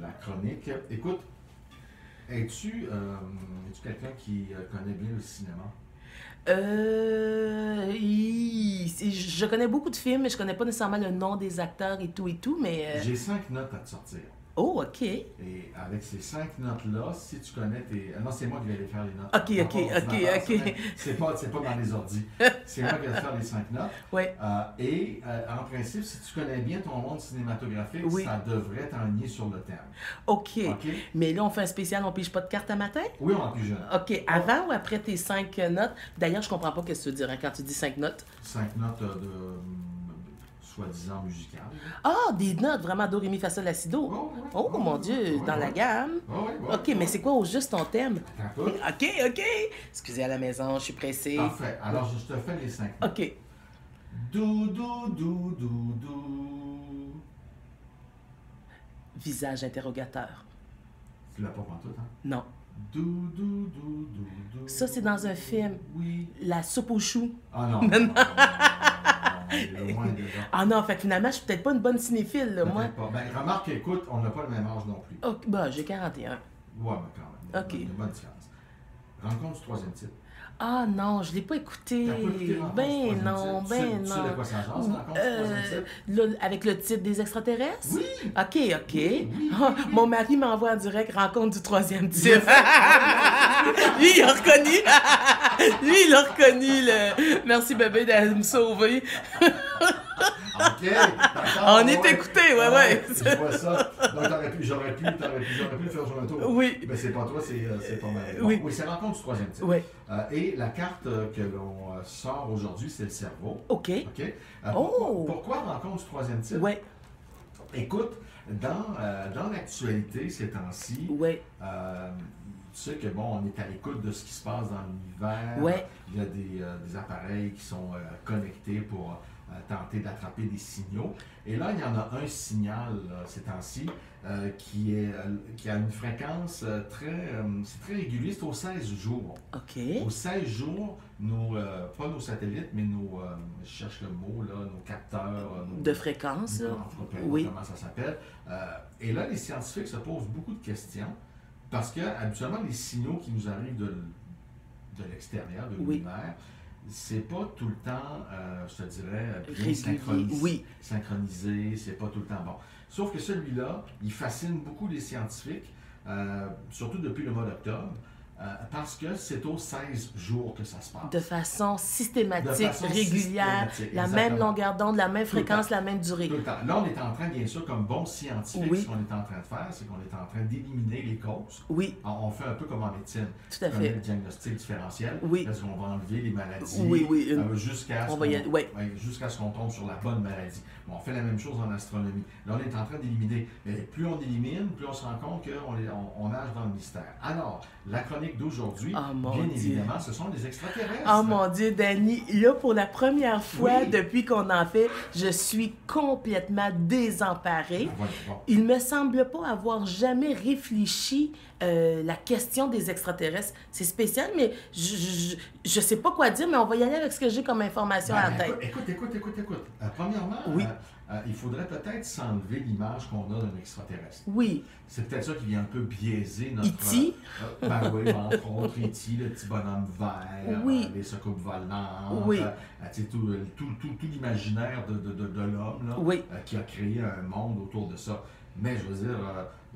la chronique. Écoute, es-tu quelqu'un qui connaît bien le cinéma? Je connais beaucoup de films, mais je connais pas nécessairement le nom des acteurs et tout, mais... J'ai 5 notes à te sortir. Oh, OK. Et avec ces 5 notes-là, si tu connais tes... Non, c'est moi qui vais aller faire les notes. OK. C'est pas dans les ordis. C'est moi qui vais faire les 5 notes. Oui. En principe, si tu connais bien ton monde cinématographique, Oui. ça devrait t'enligner sur le thème. OK. OK? Mais là, on fait un spécial, on pige pas de carte à matin? Oui, on en plus jeune. OK. Avant ou après tes 5 notes? D'ailleurs, je comprends pas ce que tu veux dire quand tu dis 5 notes. 5 notes de soi-disant musicales. Ah, des notes vraiment do, ré, mi, fa, sol, la, si, do. Oh, mon Dieu, dans la gamme. OK, mais c'est quoi au juste ton thème? Attends un peu. OK. Excusez à la maison, je suis pressée. Parfait. Alors, je te fais les 5 notes. OK. Do. Visage interrogateur. Tu l'as pas pantoute, hein? Non. Do. Ça, c'est dans un film. Oui. La soupe aux choux. Ah non. Loin de là. Ah non, fait que finalement, je suis peut-être pas une bonne cinéphile, là, moi. Peut-être pas. Ben, remarque, écoute, on n'a pas le même âge non plus. OK, bah, j'ai 41. Ouais, mais quand même. OK. Il y a une bonne différence. Rencontre du troisième type. Ah non, je l'ai pas écouté. T'as pas écouté Rencontre du Ben troisième non, type? ben Tu non. sais de quoi ça jase, Rencontre du troisième type? Là, avec le titre des extraterrestres? Oui! OK. Oui. Mon mari m'envoie en direct rencontre du troisième type. Lui, il a reconnu. Lui, il a reconnu le. Merci bébé de me sauver. OK, d'accord. On est écoutés, ouais. Je vois ça. Donc, j'aurais pu le faire jouer un tour. Oui. Mais c'est pas toi, c'est pas mal. Oui. Oui, c'est Rencontre du troisième type. Oui. Et la carte que l'on sort aujourd'hui, c'est le cerveau. OK. OK? Oh! Pourquoi Rencontre du troisième type? Oui. Écoute, dans l'actualité ces temps-ci, Oui. tu sais que bon, on est à l'écoute de ce qui se passe dans l'univers. Ouais. Il y a des appareils qui sont connectés pour tenter d'attraper des signaux. Et là, il y en a un signal ces temps-ci qui a une fréquence c'est très régulier, c'est aux 16 jours. OK. Aux 16 jours, pas nos satellites, mais je cherche le mot, là, nos capteurs. De fréquence, là. En tout cas, peu Oui. importe comment ça s'appelle. Et là, les scientifiques se posent beaucoup de questions parce que, habituellement, les signaux qui nous arrivent de l'extérieur, de Oui. l'univers, c'est pas tout le temps, je te dirais, bien Régulier. Oui. synchronisé, c'est pas tout le temps bon. Sauf que celui-là, il fascine beaucoup les scientifiques, surtout depuis le mois d'octobre, parce que c'est aux 16 jours que ça se passe. De façon systématique, De façon régulière, systématique, la exactement. même longueur d'onde, la même Tout le fréquence, temps. la même durée. Tout le temps. Là, on est en train, bien sûr, comme bons scientifiques, Oui. ce qu'on est en train de faire, c'est qu'on est en train d'éliminer les causes. Oui, On fait un peu comme en médecine. tout à On met fait. le diagnostic différentiel. Oui. Parce qu'on va enlever les maladies Oui. jusqu'à ce On va y aller, oui. jusqu'à ce qu'on tombe sur la bonne maladie. Bon, on fait la même chose en astronomie. Là, on est en train d'éliminer. Mais plus on élimine, plus on se rend compte qu'on nage dans le mystère. Alors, la chronique d'aujourd'hui, Oh, mon bien Dieu. évidemment, ce sont les extraterrestres. Oh mon Dieu, Danny, là, pour la première fois Oui. depuis qu'on en fait, je suis complètement désemparée. Ah, voilà, bon. Il me semble pas avoir jamais réfléchi la question des extraterrestres. C'est spécial, mais je sais pas quoi dire, mais on va y aller avec ce que j'ai comme information à la tête. Écoute. Premièrement, Oui. Il faudrait peut-être s'enlever l'image qu'on a d'un extraterrestre. Oui. C'est peut-être ça qui vient un peu biaiser notre... E.T.? Ben oui, entre autres, E.T., le petit bonhomme vert, Oui. les soucoupes volantes, Oui. tu sais, tout l'imaginaire de l'homme là, Oui. Qui a créé un monde autour de ça. Mais je veux dire,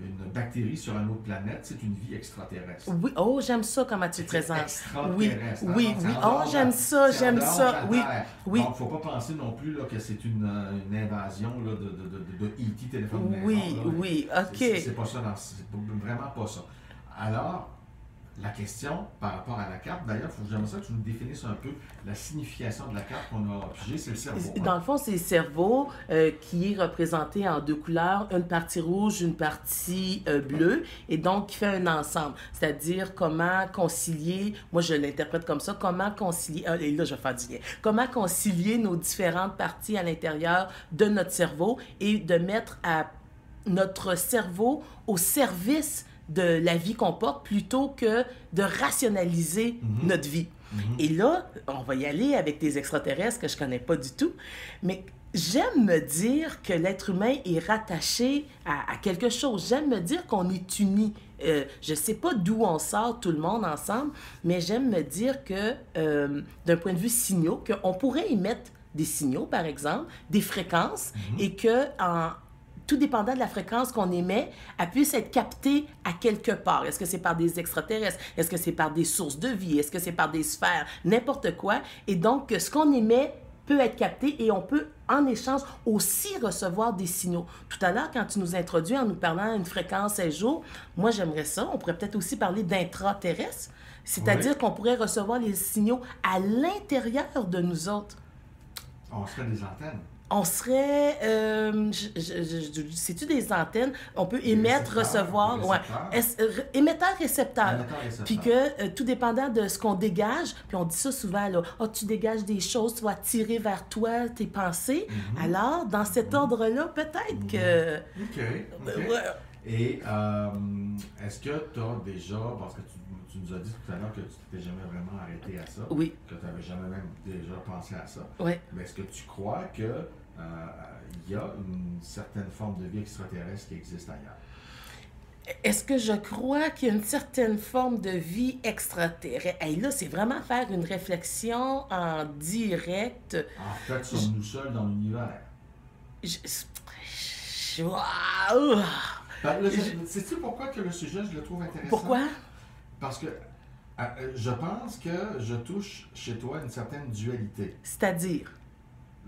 une bactérie sur une autre planète, c'est une vie extraterrestre. Oui, oh, j'aime ça comment tu te présentes. Oui, Extraterrestre. oui. Oh, j'aime ça. Oui, Donc, il oui. ne faut pas penser non plus là, que c'est une invasion là, de E.T. téléphone de maison. Oui, là. oui, OK. C'est pas ça, c'est vraiment pas ça. Alors, la question par rapport à la carte, d'ailleurs, j'aimerais ça que tu nous définisses un peu la signification de la carte qu'on a pigée, c'est le cerveau. Dans le fond, c'est le cerveau qui est représenté en deux couleurs, une partie rouge, une partie bleue, et donc qui fait un ensemble. C'est-à-dire comment concilier, moi je l'interprète comme ça, comment concilier, et là je vais faire du lien, comment concilier nos différentes parties à l'intérieur de notre cerveau et de mettre notre cerveau au service de la vie qu'on porte plutôt que de rationaliser notre vie. Et là, on va y aller avec des extraterrestres que je connais pas du tout, mais J'aime me dire que l'être humain est rattaché à quelque chose. J'aime me dire qu'on est unis. Je ne sais pas d'où on sort tout le monde ensemble, mais j'aime me dire que, d'un point de vue signaux, qu'on pourrait émettre des signaux, par exemple, des fréquences, et que, tout dépendant de la fréquence qu'on émet, elle puisse être captée à quelque part. Est-ce que c'est par des extraterrestres? Est-ce que c'est par des sources de vie? Est-ce que c'est par des sphères? N'importe quoi. Et donc, ce qu'on émet peut être capté et on peut, en échange, aussi recevoir des signaux. Tout à l'heure, quand tu nous introduis en nous parlant d'une fréquence 16 jours, moi, j'aimerais ça. On pourrait peut-être aussi parler d'intraterrestres, c'est-à-dire qu'on pourrait recevoir les signaux à l'intérieur de nous autres. On serait des antennes. On serait, c'est-tu des antennes? On peut émettre, recevoir, émetteur, récepteur. Puis que tout dépendant de ce qu'on dégage, puis on dit ça souvent, là, tu dégages des choses, tu vas attirer vers toi tes pensées. Alors, dans cet ordre-là, peut-être que... OK. Et est-ce que tu as déjà, parce que tu nous as dit tout à l'heure que tu t'étais jamais vraiment arrêté à ça, oui, que tu n'avais jamais même déjà pensé à ça, oui, mais est-ce que tu crois que il y a une certaine forme de vie extraterrestre qui existe ailleurs? Est-ce que je crois qu'il y a une certaine forme de vie extraterrestre? Hey, là, c'est vraiment faire une réflexion en direct. En fait, sommes-nous seuls dans l'univers? Wow! Sais-tu pourquoi que le sujet, je le trouve intéressant? Pourquoi? Parce que je pense que je touche chez toi une certaine dualité. C'est-à-dire?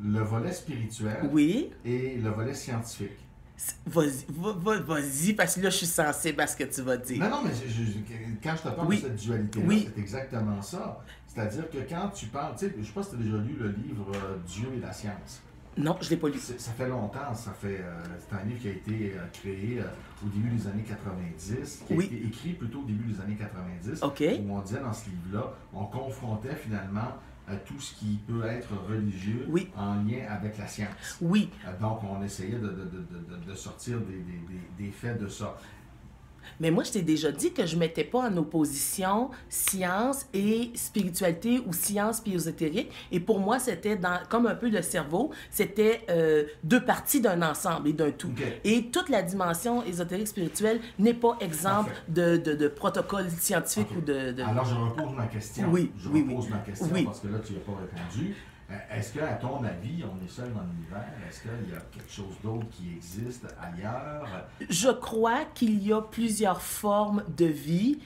Le volet spirituel oui, et le volet scientifique. Vas-y, parce que là, je suis sensible à ce que tu vas dire. Non, mais quand je te parle de cette dualité-là, c'est exactement ça. C'est-à-dire que quand tu parles, tu sais, je ne sais pas si tu as déjà lu le livre Dieu et la science. Non, je ne l'ai pas lu. Ça fait longtemps, c'est un livre qui a été créé au début des années 90, qui a été écrit plutôt au début des années 90, où on disait dans ce livre-là, on confrontait finalement tout ce qui peut être religieux en lien avec la science. Oui. Donc, on essayait de sortir des faits de ça. Mais moi, je t'ai déjà dit que je ne mettais pas en opposition science et spiritualité ou science puis ésotérique. Et pour moi, c'était comme un peu le cerveau, c'était deux parties d'un ensemble et d'un tout. Okay. Et toute la dimension ésotérique spirituelle n'est pas exemple de protocole scientifique ou de... Alors, je repose ma question. Je repose ma question parce que là, tu n'as pas répondu. Est-ce qu'à ton avis, on est seul dans l'univers? Est-ce qu'il y a quelque chose d'autre qui existe ailleurs? Je crois qu'il y a plusieurs formes de vie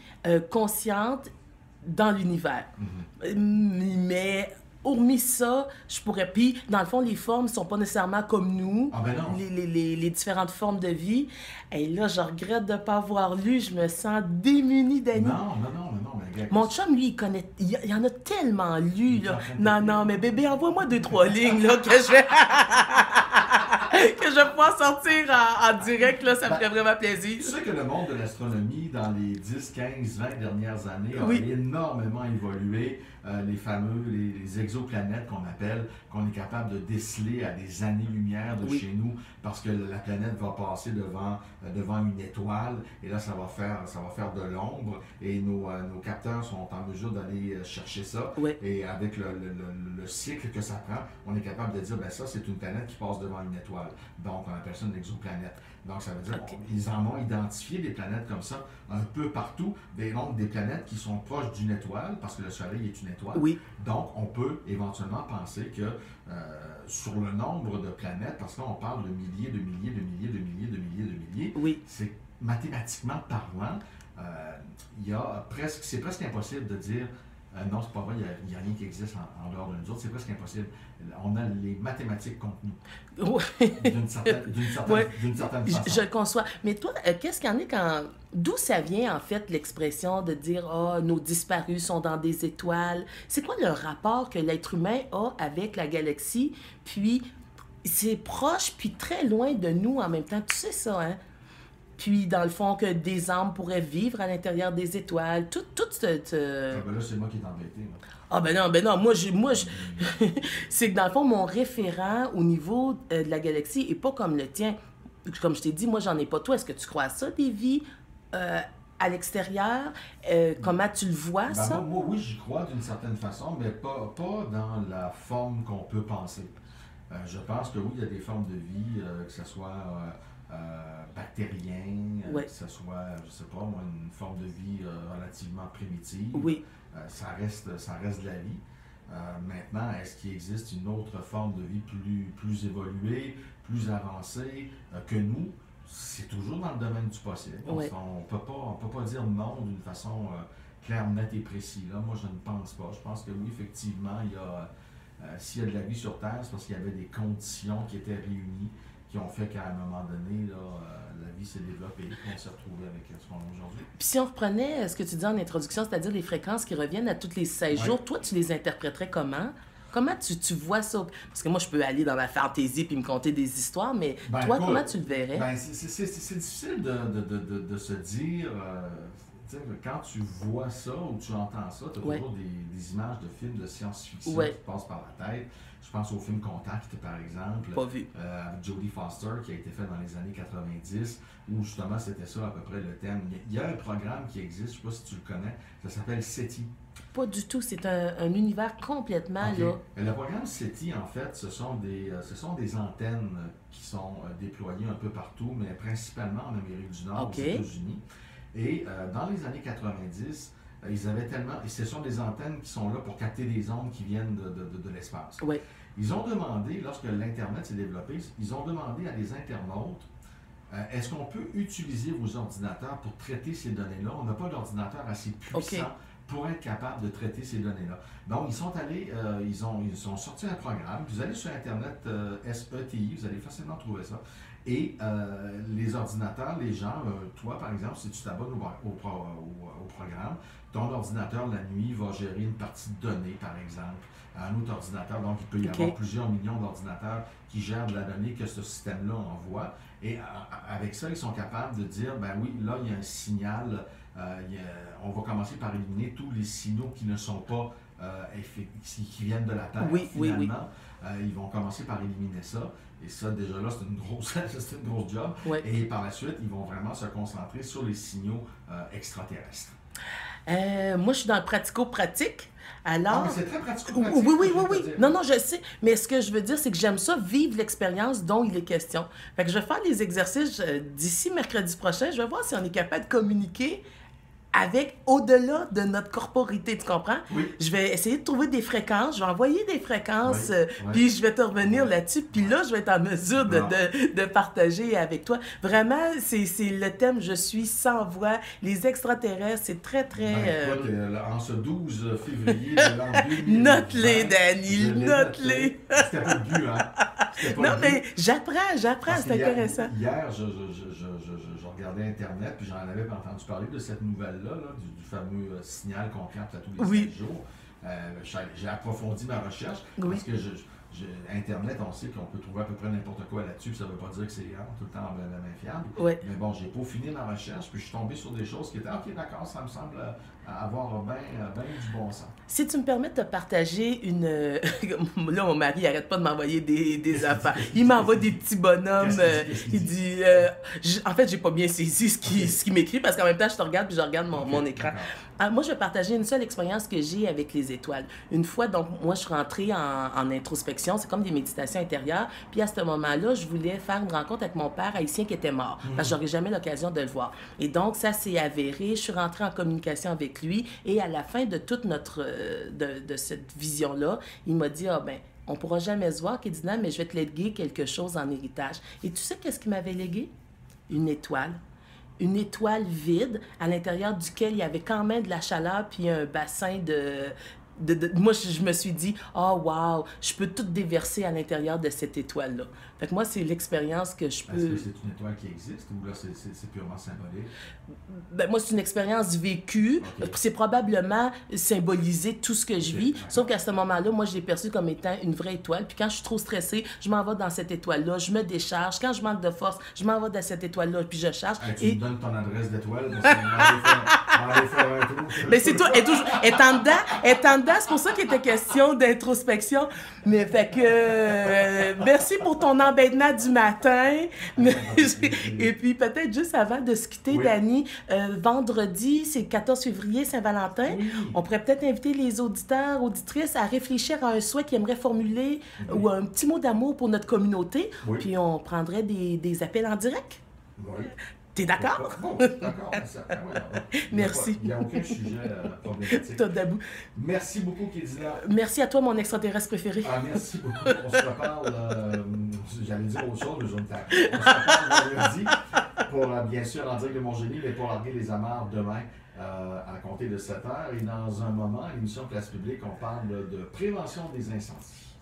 conscientes dans l'univers. Mais hormis ça, je pourrais... Puis, dans le fond, les formes ne sont pas nécessairement comme nous. Ah ben non. Les différentes formes de vie. Et là, je regrette de ne pas avoir lu. Je me sens démunie d'amis. Non. Mais mon chum, lui, il connaît... Il y en a tellement lu, là. Non, mais bébé, envoie-moi 2-3 lignes, là, que je vais... que je vais pouvoir sortir en direct, là, ça me ferait vraiment plaisir. Tu sais que le monde de l'astronomie, dans les 10, 15, 20 dernières années, a énormément évolué. Les exoplanètes qu'on appelle, qu'on est capable de déceler à des années-lumière de chez nous, parce que la planète va passer devant une étoile, et là, ça va faire de l'ombre, et nos capteurs sont en mesure d'aller chercher ça. Et avec le cycle que ça prend, on est capable de dire, ben ça, c'est une planète qui passe devant une étoile. Donc, on appelle ça une exoplanète. Donc, ça veut dire qu'ils en ont identifié des planètes comme ça un peu partout, des planètes qui sont proches d'une étoile, parce que le Soleil est une étoile. Donc, on peut éventuellement penser que sur le nombre de planètes, parce que là, on parle de milliers, c'est mathématiquement parlant, c'est presque impossible de dire non, c'est pas vrai, il n'y a rien qui existe en dehors de nous autres, c'est presque impossible. On a les mathématiques contre nous. D'une certaine façon. Je le conçois. Mais toi, qu'est-ce qu'il y en a d'où ça vient, en fait, l'expression de dire « Ah, nos disparus sont dans des étoiles ». C'est quoi le rapport que l'être humain a avec la galaxie? Puis, c'est proche, puis très loin de nous en même temps. Tu sais ça, hein? Puis, dans le fond, que des âmes pourraient vivre à l'intérieur des étoiles. Tout ce... Ah ben là, c'est moi qui est embêté. Ah ben non, moi, c'est que dans le fond, mon référent au niveau de la galaxie est pas comme le tien. Comme je t'ai dit, moi, j'en ai pas. Toi, est-ce que tu crois à ça, des vies à l'extérieur? Comment tu le vois, ça? Moi, oui, j'y crois d'une certaine façon, mais pas dans la forme qu'on peut penser. Je pense que oui, il y a des formes de vie, que ce soit bactérien, Ouais. que ce soit, je sais pas moi, une forme de vie relativement primitive. Oui. Ça reste de la vie. Maintenant, est-ce qu'il existe une autre forme de vie plus évoluée, plus avancée que nous? C'est toujours dans le domaine du possible. Ouais. On peut pas dire non d'une façon claire, nette et précise. Là, moi, je ne pense pas. Je pense que oui, effectivement, il y a, s'il y a de la vie sur Terre, c'est parce qu'il y avait des conditions qui étaient réunies, qui ont fait qu'à un moment donné, là, la vie s'est développée et qu'on s'est retrouvé avec ce qu'on a aujourd'hui. Puis si on reprenait ce que tu dis en introduction, c'est-à-dire les fréquences qui reviennent à tous les 16 Ouais. jours, toi, tu les interpréterais comment? Comment tu vois ça? Parce que moi, je peux aller dans ma fantaisie puis me conter des histoires, mais Ben, toi, écoute, comment tu le verrais? Ben, c'est difficile de se dire, tu sais, quand tu vois ça ou tu entends ça, tu as Ouais. toujours des images de films de science-fiction Ouais. qui te passent par la tête. Je pense au film Contact, par exemple, Pas vu. avec Jodie Foster, qui a été fait dans les années 90, où justement c'était ça à peu près le thème. Il y a un programme qui existe, je ne sais pas si tu le connais, ça s'appelle SETI. Pas du tout. C'est un univers complètement, OK. là. Le programme SETI, en fait, ce sont des antennes qui sont déployées un peu partout, mais principalement en Amérique du Nord, OK. aux États-Unis. Et dans les années 90, ils avaient tellement... Et ce sont des antennes qui sont là pour capter des ondes qui viennent de l'espace. Ouais. Ils ont demandé, lorsque l'Internet s'est développé, ils ont demandé à des internautes, est-ce qu'on peut utiliser vos ordinateurs pour traiter ces données-là? On n'a pas d'ordinateur assez puissant OK. pour être capable de traiter ces données-là. Donc, ils sont allés, ils ont sorti un programme. Vous allez sur Internet, SETI, vous allez facilement trouver ça. Et les ordinateurs, les gens, toi par exemple, si tu t'abonnes au programme, ton ordinateur la nuit va gérer une partie de données, par exemple, à un autre ordinateur. Donc, il peut y OK. avoir plusieurs millions d'ordinateurs qui gèrent de la donnée que ce système-là envoie. Et avec ça, ils sont capables de dire, ben oui, là, il y a un signal. On va commencer par éliminer tous les signaux qui ne sont pas qui viennent de la Terre. Oui, oui, oui. finalement. Ils vont commencer par éliminer ça. Et ça, déjà là, c'est une grosse, c'est une grosse job. Ouais. Et par la suite, ils vont vraiment se concentrer sur les signaux extraterrestres. Moi, je suis dans le pratico-pratique. Ah, Alors, mais c'est très pratique. oui, oui, oui, oui, oui. Non, non, je sais. Mais ce que je veux dire, c'est que j'aime ça, vivre l'expérience dont il est question. Fait que je vais faire les exercices d'ici mercredi prochain. Je vais voir si on est capable de communiquer avec au-delà de notre corporité, tu comprends? Oui. Je vais essayer de trouver des fréquences, je vais envoyer des fréquences, Oui, oui. puis je vais te revenir Oui. là-dessus, puis là, je vais être en mesure Bon. de partager avec toi. Vraiment, c'est le thème « Je suis sans voix ». Les extraterrestres, c'est très, très... Ben, écoute, en ce 12 février de l'an 2020... Note-les, Danny, je l'ai note-les. noté. C'était pas le but, hein? C'était pas Non, le but. mais j'apprends, Parce c'est que intéressant. Hier, je regardais Internet, puis j'en avais entendu parler de cette nouvelle-là, là, du fameux signal qu'on capte à tous les Oui. 7 jours. J'ai approfondi ma recherche, Oui. parce que Internet, on sait qu'on peut trouver à peu près n'importe quoi là-dessus, puis ça ne veut pas dire que c'est tout le temps la main fiable. Ouais. Mais bon, j'ai peaufiné ma recherche, puis je suis tombé sur des choses qui étaient, OK, d'accord, ça me semble avoir bien du bon sens. Si tu me permets de te partager une... Là, mon mari arrête pas de m'envoyer des affaires. Il m'envoie des petits bonhommes. Qu'est-ce qu'il Il dit? dit... En fait, j'ai pas bien saisi ce qu'il m'écrit parce qu'en même temps, je te regarde puis je regarde mon écran. D'accord. Ah, moi, je vais partager une seule expérience que j'ai avec les étoiles. Une fois, donc, moi, je suis rentrée en introspection. C'est comme des méditations intérieures. Puis à ce moment-là, je voulais faire une rencontre avec mon père haïtien qui était mort. Parce que j'aurais jamais l'occasion de le voir. Et donc, ça s'est avéré. Je suis rentrée en communication avec lui. Et à la fin de toute notre... de cette vision-là, il m'a dit, ah ben, on pourra jamais se voir, Kédina, mais je vais te léguer quelque chose en héritage. Et tu sais qu'est-ce qu'il m'avait légué? Une étoile. Une étoile vide à l'intérieur duquel il y avait quand même de la chaleur puis un bassin moi, je me suis dit, oh wow, je peux tout déverser à l'intérieur de cette étoile-là. Fait que moi, c'est l'expérience que je Est-ce peux... que c'est une étoile qui existe ou là c'est purement symbolique? Ben, moi, c'est une expérience vécue. Ok. C'est probablement symboliser tout ce que je vis. d'accord. Sauf qu'à ce moment-là, moi, je l'ai perçu comme étant une vraie étoile. Puis quand je suis trop stressée, je m'en vais dans cette étoile-là. Je me décharge. Quand je manque de force, je m'en vais dans cette étoile-là. Puis je charge. Tu me donnes ton adresse d'étoile, parce que aller faire un tour. Mais c'est toi, elle est en dedans, c'est pour ça qu'il était question d'introspection. Mais fait que, merci pour ton embêtement du matin. Et puis peut-être juste avant de se quitter, Oui. Dani, vendredi, c'est le 14 février, Saint-Valentin. Oui. On pourrait peut-être inviter les auditeurs, auditrices à réfléchir à un souhait qu'ils aimeraient formuler ou un petit mot d'amour pour notre communauté. Oui. Puis on prendrait des appels en direct. Oui. T'es d'accord? Bon, d'accord. Merci. Il n'y a aucun sujet problématique. Top d'abou. Merci beaucoup, Kédina. Merci à toi, mon extraterrestre préféré. Ah, merci beaucoup. On se reparle, j'allais dire autre chose, mais je vais me taire. On se reparle vendredi pour, bien sûr, en direct de Montgénie, mais pour larguer les amarres demain à compter de 7 heures. Et dans un moment, à l'émission Place publique, on parle de prévention des incendies.